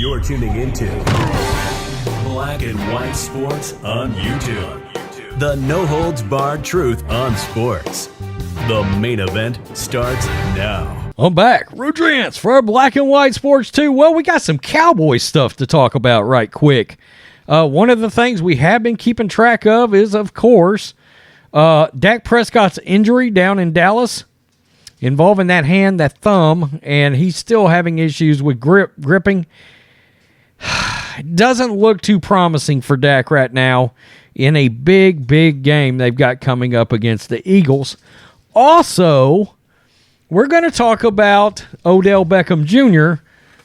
You're tuning into Black and White Sports on YouTube. The no-holds-barred truth on sports. The main event starts now. I'm back. Rudrance for Black and White Sports 2. Well, we got some Cowboy stuff to talk about right quick. One of the things we have been keeping track of is, of course, Dak Prescott's injury down in Dallas involving that hand, that thumb, and he's still having issues with gripping. It doesn't look too promising for Dak right now in a big, big game they've got coming up against the Eagles. Also, we're going to talk about Odell Beckham Jr.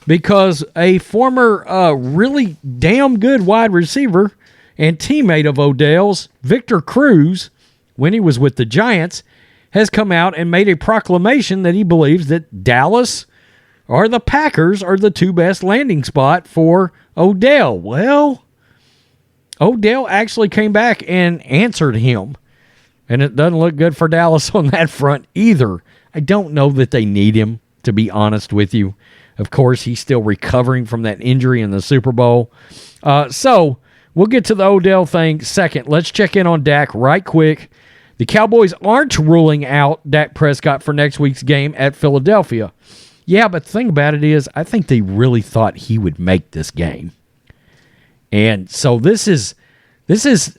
because a former really damn good wide receiver and teammate of Odell's, Victor Cruz, when he was with the Giants, has come out and made a proclamation that he believes that Dallas or the Packers are the two best landing spot for Odell. Well, Odell actually came back and answered him, and it doesn't look good for Dallas on that front either. I don't know that they need him, to be honest with you. Of course, he's still recovering from that injury in the Super Bowl. So we'll get to the Odell thing second. Let's check in on Dak right quick. The Cowboys aren't ruling out Dak Prescott for next week's game at Philadelphia. Yeah, but the thing about it is, I think they really thought he would make this game. And so this is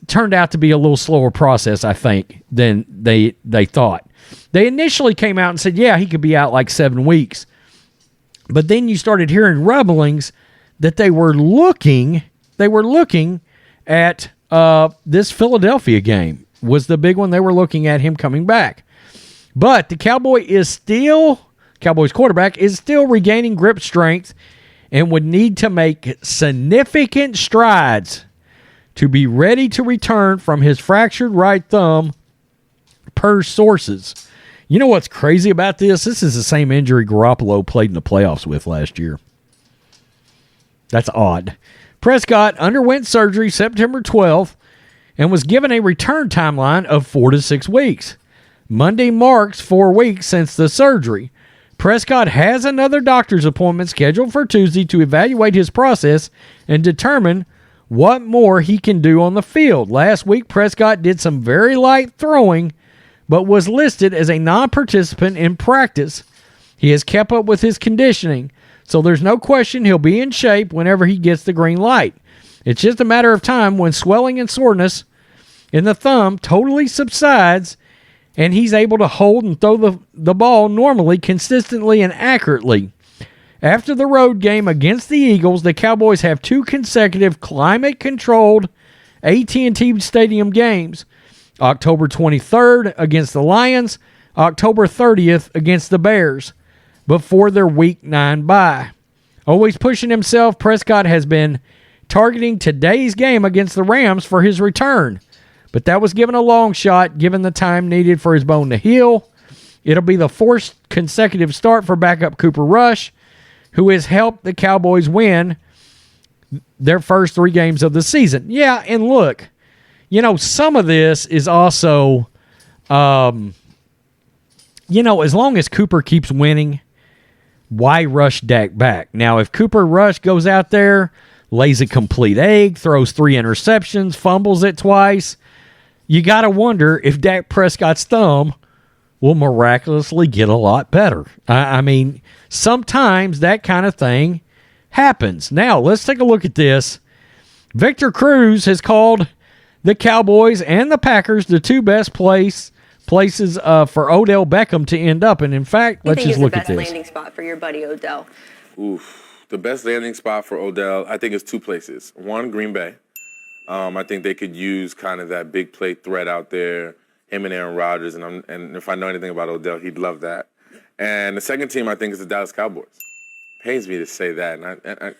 turned out to be a little slower process, I think, than they thought. They initially came out and said, yeah, he could be out like 7 weeks. But then you started hearing rumblings that they were looking at this Philadelphia game was the big one. They were looking at him coming back. But the Cowboys quarterback is still regaining grip strength and would need to make significant strides to be ready to return from his fractured right thumb, per sources. You know what's crazy about this? This is the same injury Garoppolo played in the playoffs with last year. That's odd. Prescott underwent surgery September 12th and was given a return timeline of 4 to 6 weeks. Monday marks 4 weeks since the surgery. Prescott has another doctor's appointment scheduled for Tuesday to evaluate his process and determine what more he can do on the field. Last week, Prescott did some very light throwing, but was listed as a non-participant in practice. He has kept up with his conditioning, so there's no question he'll be in shape whenever he gets the green light. It's just a matter of time when swelling and soreness in the thumb totally subsides and he's able to hold and throw the ball normally, consistently, and accurately. After the road game against the Eagles, the Cowboys have 2 consecutive climate-controlled AT&T Stadium games. October 23rd against the Lions, October 30th against the Bears, before their Week 9 bye. Always pushing himself, Prescott has been targeting today's game against the Rams for his return. But that was given a long shot, given the time needed for his bone to heal. It'll be the 4th consecutive start for backup Cooper Rush, who has helped the Cowboys win their first 3 games of the season. Yeah, and look, some of this is also, as long as Cooper keeps winning, why rush Dak back? Now, if Cooper Rush goes out there, lays a complete egg, throws 3 interceptions, fumbles it twice, you got to wonder if Dak Prescott's thumb will miraculously get a lot better. I mean, sometimes that kind of thing happens. Now, let's take a look at this. Victor Cruz has called the Cowboys and the Packers the 2 best places for Odell Beckham to end up. And in fact, let's just look at this. What do you think is the best landing spot for your buddy Odell? The best landing spot for Odell, I think, is 2 places. One, Green Bay. I think they could use kind of that big play threat out there, him and Aaron Rodgers. And if I know anything about Odell, he'd love that. And the second team, I think, is the Dallas Cowboys. Pains me to say that. And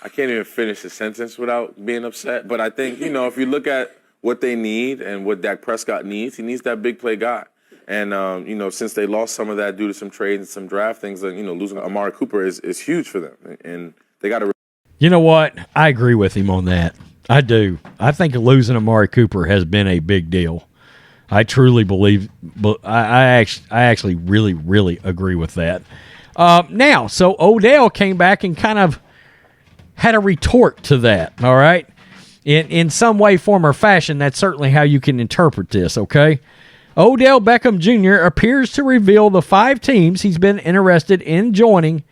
I can't even finish the sentence without being upset. But I think, if you look at what they need and what Dak Prescott needs, he needs that big play guy. And, since they lost some of that due to some trades and some draft things, losing Amari Cooper is huge for them. And they got to. You know what? I agree with him on that. I do. I think losing Amari Cooper has been a big deal. I truly believe, but I actually really, really agree with that. Now, so Odell came back and kind of had a retort to that, all right? In some way, form, or fashion, that's certainly how you can interpret this, okay? Odell Beckham Jr. appears to reveal the 5 teams he's been interested in joining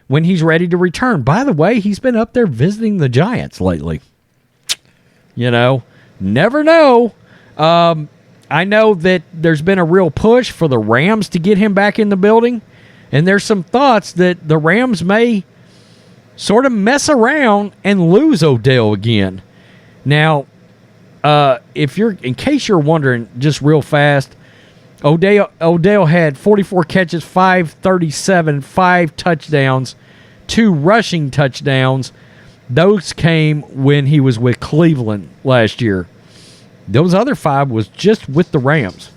when he's ready to return. By the way, he's been up there visiting the Giants lately. You know, never know. I know that there's been a real push for the Rams to get him back in the building, and there's some thoughts that the Rams may sort of mess around and lose Odell again. Now, in case you're wondering, just real fast, Odell had 44 catches, 537, 5 touchdowns, 2 rushing touchdowns. Those came when he was with Cleveland last year. Those other 5 was just with the Rams.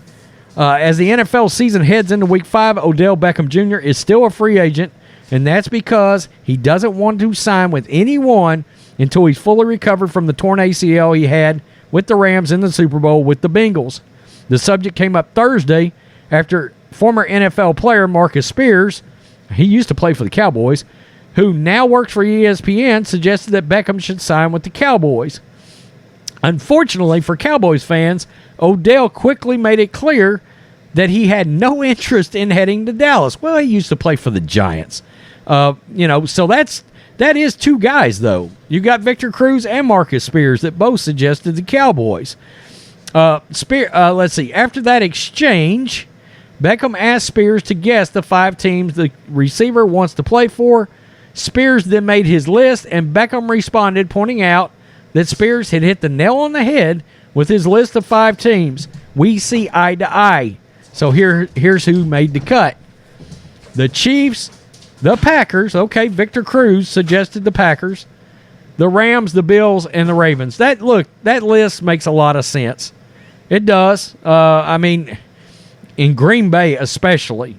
As the NFL season heads into Week 5, Odell Beckham Jr. is still a free agent, and that's because he doesn't want to sign with anyone until he's fully recovered from the torn ACL he had with the Rams in the Super Bowl with the Bengals. The subject came up Thursday after former NFL player Marcus Spears, he used to play for the Cowboys, who now works for ESPN, suggested that Beckham should sign with the Cowboys. Unfortunately for Cowboys fans, Odell quickly made it clear that he had no interest in heading to Dallas. Well, he used to play for the Giants. So that is 2 guys, though. You got Victor Cruz and Marcus Spears that both suggested the Cowboys. Let's see. After that exchange, Beckham asked Spears to guess the 5 teams the receiver wants to play for. Spears then made his list, and Beckham responded, pointing out that Spears had hit the nail on the head with his list of 5 teams. We see eye to eye. So here's who made the cut. The Chiefs, the Packers. Okay, Victor Cruz suggested the Packers. The Rams, the Bills, and the Ravens. That list makes a lot of sense. It does. In Green Bay especially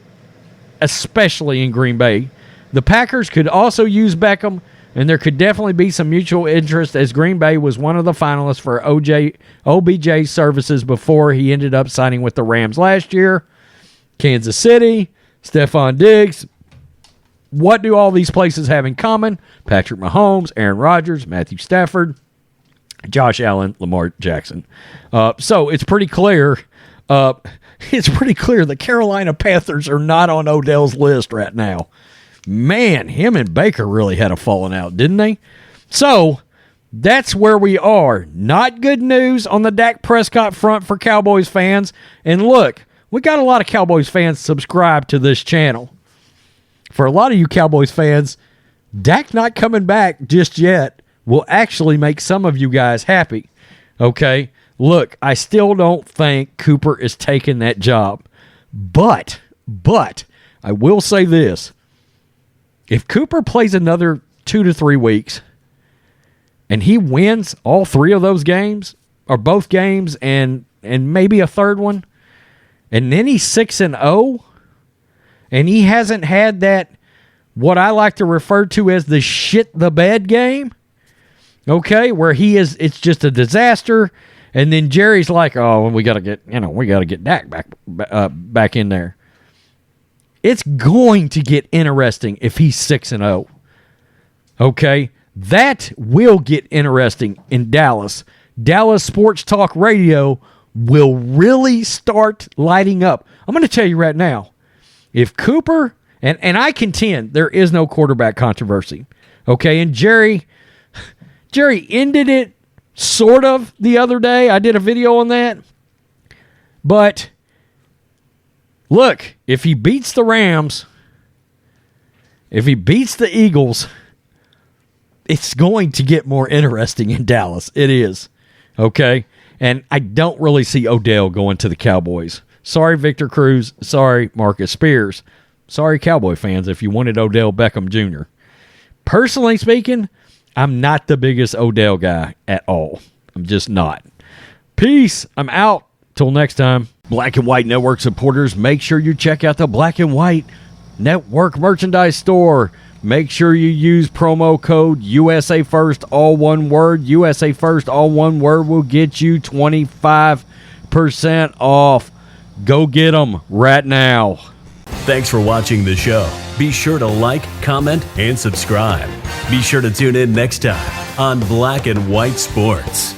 in Green Bay, the Packers could also use Beckham, and there could definitely be some mutual interest as Green Bay was one of the finalists for OBJ's services before he ended up signing with the Rams last year. Kansas City, Stephon Diggs. What do all these places have in common? Patrick Mahomes, Aaron Rodgers, Matthew Stafford, Josh Allen, Lamar Jackson. So it's pretty clear. The Carolina Panthers are not on Odell's list right now. Man, him and Baker really had a falling out, didn't they? So that's where we are. Not good news on the Dak Prescott front for Cowboys fans. And look, we got a lot of Cowboys fans subscribed to this channel. For a lot of you Cowboys fans, Dak not coming back just yet will actually make some of you guys happy. Okay? Look, I still don't think Cooper is taking that job. But I will say this. If Cooper plays another 2 to 3 weeks and he wins all 3 of those games or both games and maybe a third one, and then he's 6-0 and he hasn't had that what I like to refer to as the shit the bed game, okay, where it's just a disaster, and then Jerry's like, oh, we got to get Dak back in there. It's going to get interesting if he's 6-0. Okay? That will get interesting in Dallas. Dallas Sports Talk Radio will really start lighting up. I'm going to tell you right now, if Cooper, and I contend there is no quarterback controversy. Okay? And Jerry ended it sort of the other day. I did a video on that. But look, if he beats the Rams, if he beats the Eagles, it's going to get more interesting in Dallas. It is. Okay? And I don't really see Odell going to the Cowboys. Sorry, Victor Cruz. Sorry, Marcus Spears. Sorry, Cowboy fans, if you wanted Odell Beckham Jr. Personally speaking, I'm not the biggest Odell guy at all. I'm just not. Peace. I'm out. Till next time. Black and White Network supporters, make sure you check out the Black and White Network merchandise store. Make sure you use promo code USA First, all one word. USA First, all one word will get you 25% off. Go get them right now. Thanks for watching the show. Be sure to like, comment, and subscribe. Be sure to tune in next time on Black and White Sports.